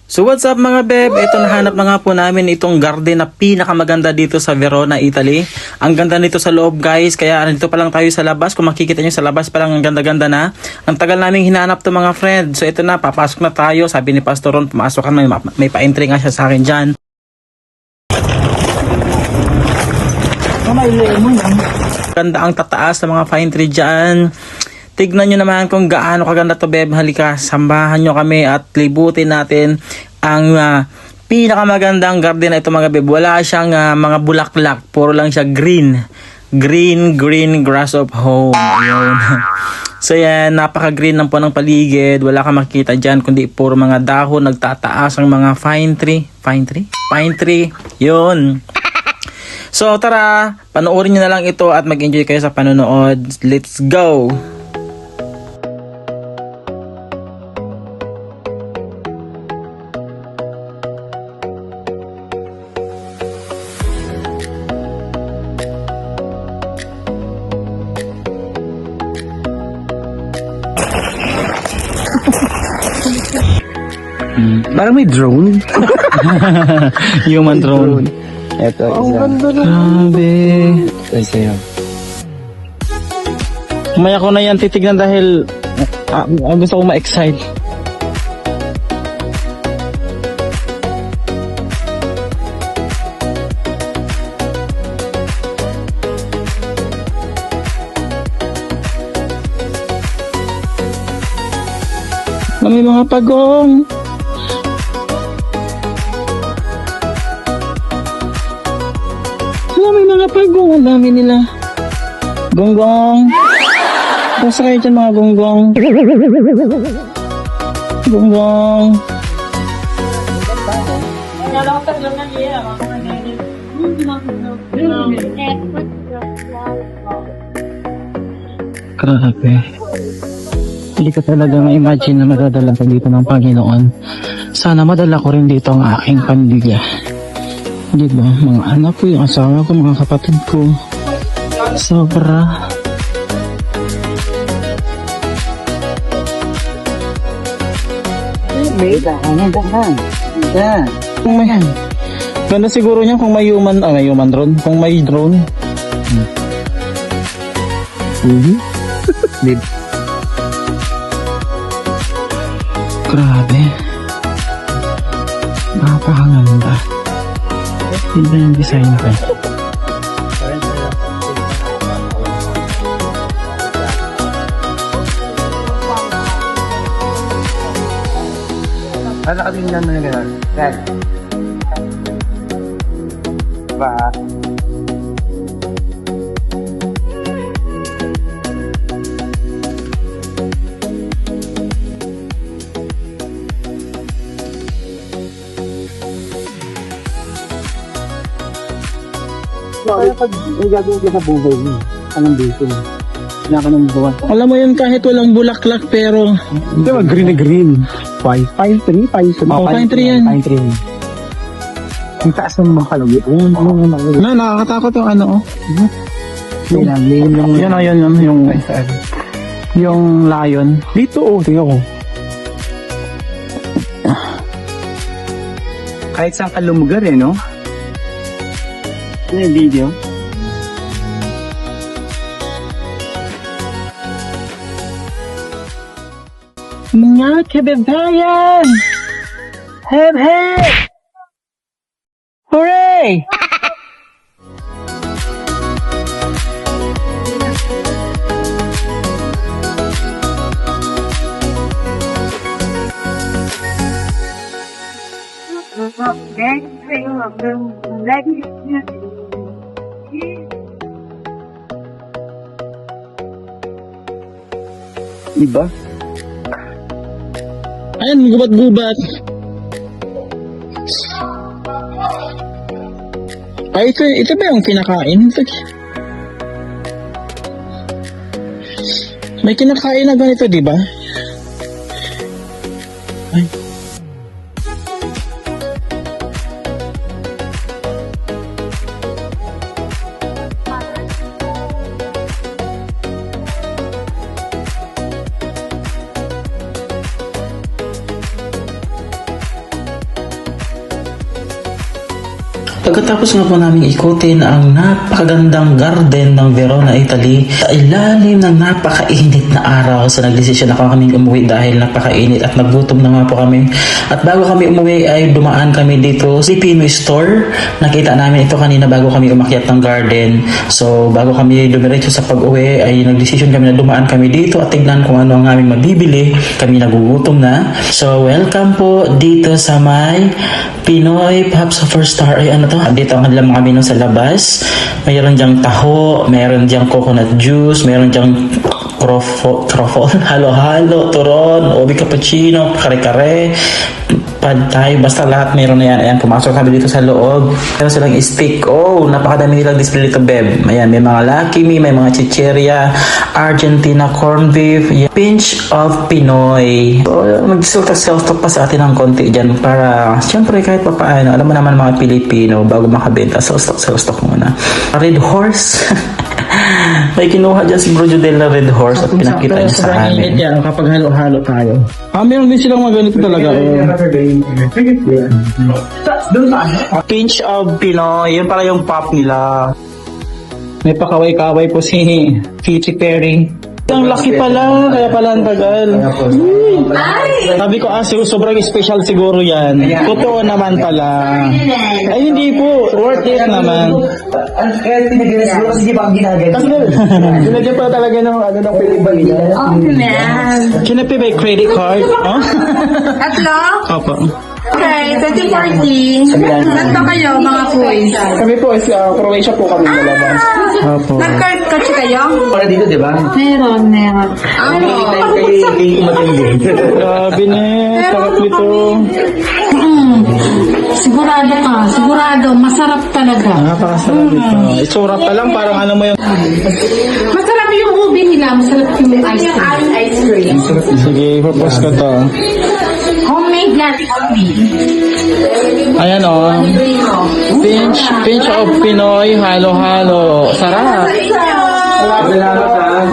So what's up mga beb? Ito nahanap na nga po namin itong garden na pinakamaganda dito sa Verona, Italy. Ang ganda nito sa loob guys, kaya nandito pa lang tayo sa labas. Kung makikita nyo sa labas pa lang ang ganda-ganda na. Ang tagal namin hinanap to mga friend. So ito na, papasok na tayo. Sabi ni Pastor Ron, pumasok ka, may pa-entry nga siya sa akin dyan. Ganda ang tataas ng mga pine tree dyan. Tignan nyo naman kung gaano kaganda to beb. Halika, sambahan nyo kami at libutin natin ang pinakamagandang garden na ito mga beb. Wala siyang mga bulaklak, puro lang siya green. Green grass of home. Ayun. So yan, napaka-green lang po ng paligid. Wala kang makikita dyan, kundi puro mga dahon, nagtataas ang mga pine tree. Pine tree. Yun. So tara, panoorin nyo na lang ito at mag-enjoy kayo sa panonood. Let's go! Parang may drone. Human drone. Ito, Ang isa. ganda na. Grabe. Ito, isa yun. Umaya ko na yan titignan dahil gusto ko ma-excite. May mga pagong. May mga pagong. Ang dami nila. Gonggong. Basta kayo dyan mga gonggong. Gonggong. Grabe. Hindi ko talaga ma-imagine na madadala ko dito ng Panginoon. Sana madala ko rin dito ang aking pamilya. Diba? Mga anak ko, yung asawa ko, mga kapatid ko. Sobra. May daanan. Yan. Kung may, ganda siguro niya kung may human drone. Kung may drone. Lib. Grabe. Napakaganda. Ganda yung design ko. Ano ka din yan na gano'n? Yan. Diba? Kaya pag may gagawin ka sa buhay mo, anong dito mo? Wala ka ng buwan. Alam mo yun, kahit walang bulaklak pero Hindi ba green na green? Pine tree? Pine tree yan. Pine tree. Ang taas ng mga kalugit. na nakakatakot yung ano. Yan yung lion. Dito tingnan ko. Kahit saan ka lumugar no? Ano yung video? Mga kababayan! Hep hep! Hooray! Diba? Ayan, gubat-gubat. Ay, ito ba yung kinakain? May kinakain na ganito, di ba? Ay. Pagkatapos nga po namin ikutin ang napakagandang garden ng Verona, Italy, sa ilalim ng napakainit na araw, so nagdesisyon ako kaming umuwi dahil napakainit at nagutom na nga po kami. At bago kami umuwi ay dumaan kami dito sa Pinoy Store. Nakita namin ito kanina bago kami umakyat ng garden. So bago kami dumiretso sa pag-uwi ay nagdesisyon kami na dumaan kami dito at tignan kung ano ang aming mabibili. Kami nagugutom na. So welcome po dito sa may Pinoy Pop Superstar. Ay ano to? Dito ang kanilang mga menu sa labas. Mayroon diyang taho, mayroon diyang coconut juice, mayroon diyang crofol, halo-halo, turon, obi cappuccino, kare-kare, pad thai, basta lahat mayroon na yan. Ayan, pumasok kami dito sa loob. Meron silang steak. Oh, napakadami nilang display dito, beb. Ayan, may mga Lucky Me, may mga chicheria, Argentina corned beef, yeah. Pinch of Pinoy. So, mag-self-talk pa sa atin ng konti dyan para, syempre, kahit pa paano, alam mo naman mga Pilipino, bago makabenta, self-talk muna. Red Horse. May kinuha dyan si Bro Judel na Red Horse at pinakita niya sa amin. Yan, kapag halo-halo tayo. Meron din silang mga ganito talaga. Pinch of Pinoy. Yun pala yung pop nila. May pakaway-kaway po si Katy Perry. Ang laki pala, kaya pala ang tagal. Sabi ko, sobrang special siguro yan. Totoo naman pala. Ay, hindi po. Worth it naman. Kaya tinagyan siguro kasi di ba ang ginagay? Kasi dinagyan pala talaga ng Pilipinas. Oh, man. Can I pay by credit card? Oh? Tatlo? Opo. Okay, 2040. Tatlo kayo, mga boys. Kami po, Croatia po kami dalawa. Opo. Nag-card kotse kayo? Para dito, di ba? Meron. Ano? Grabe na. Sarap nito. Sigurado ka. Sigurado. Masarap talaga. Napakasarap ito. Itsura pa lang, parang ano mo yung... Masarap yung ubi nila. Masarap yung ice cream. Sige, propose ko to. Homemade yan. Ayan o. Pinch of Pinoy, halo-halo. Sarap.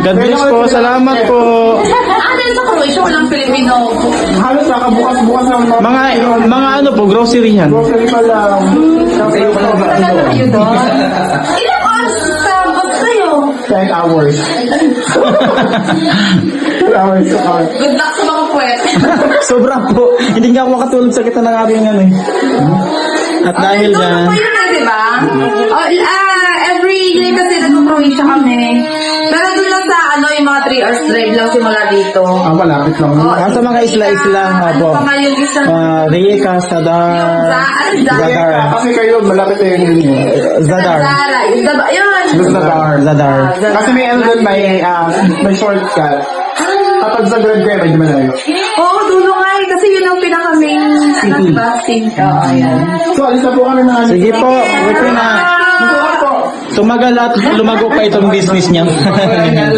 God bless po. Salamat po. Ano sa Croatia? Walang Pilipino. Halos nakabukas-bukas ang Mga ano po, grocery yan. grocery pa lang. Wala na kayo doon? Ilang oras sa bus kayo? 10 hours. 10 hours sa car. Good luck sa mga puwet. Sobra po. Hindi nga ako makatulog sa kita ng aking ano eh. At dahil dyan, Tulog pa yun na, di ba? Every year kasi nag-Croatia kami. Pero doon lang sa yung mga 3 hours drive lang simula dito. Malapit lang. sa mga isla-isla nga po. Ano pa nga yung isang... Rijeka, Sadar, Zadar. Kasi kayo, malapit na yung Zadar. Zara. Yun. Zadar. Kasi may ano doon, may shortcut. Kapag sa Grand kayo, medyo malayo. Oo, dulo nga eh. Kasi yun ang pinaka-main city. Oo, ayan. So, alis na po kami na. Sige po, wait ko na. Tumagal at lumago pa itong business niya. Wala na,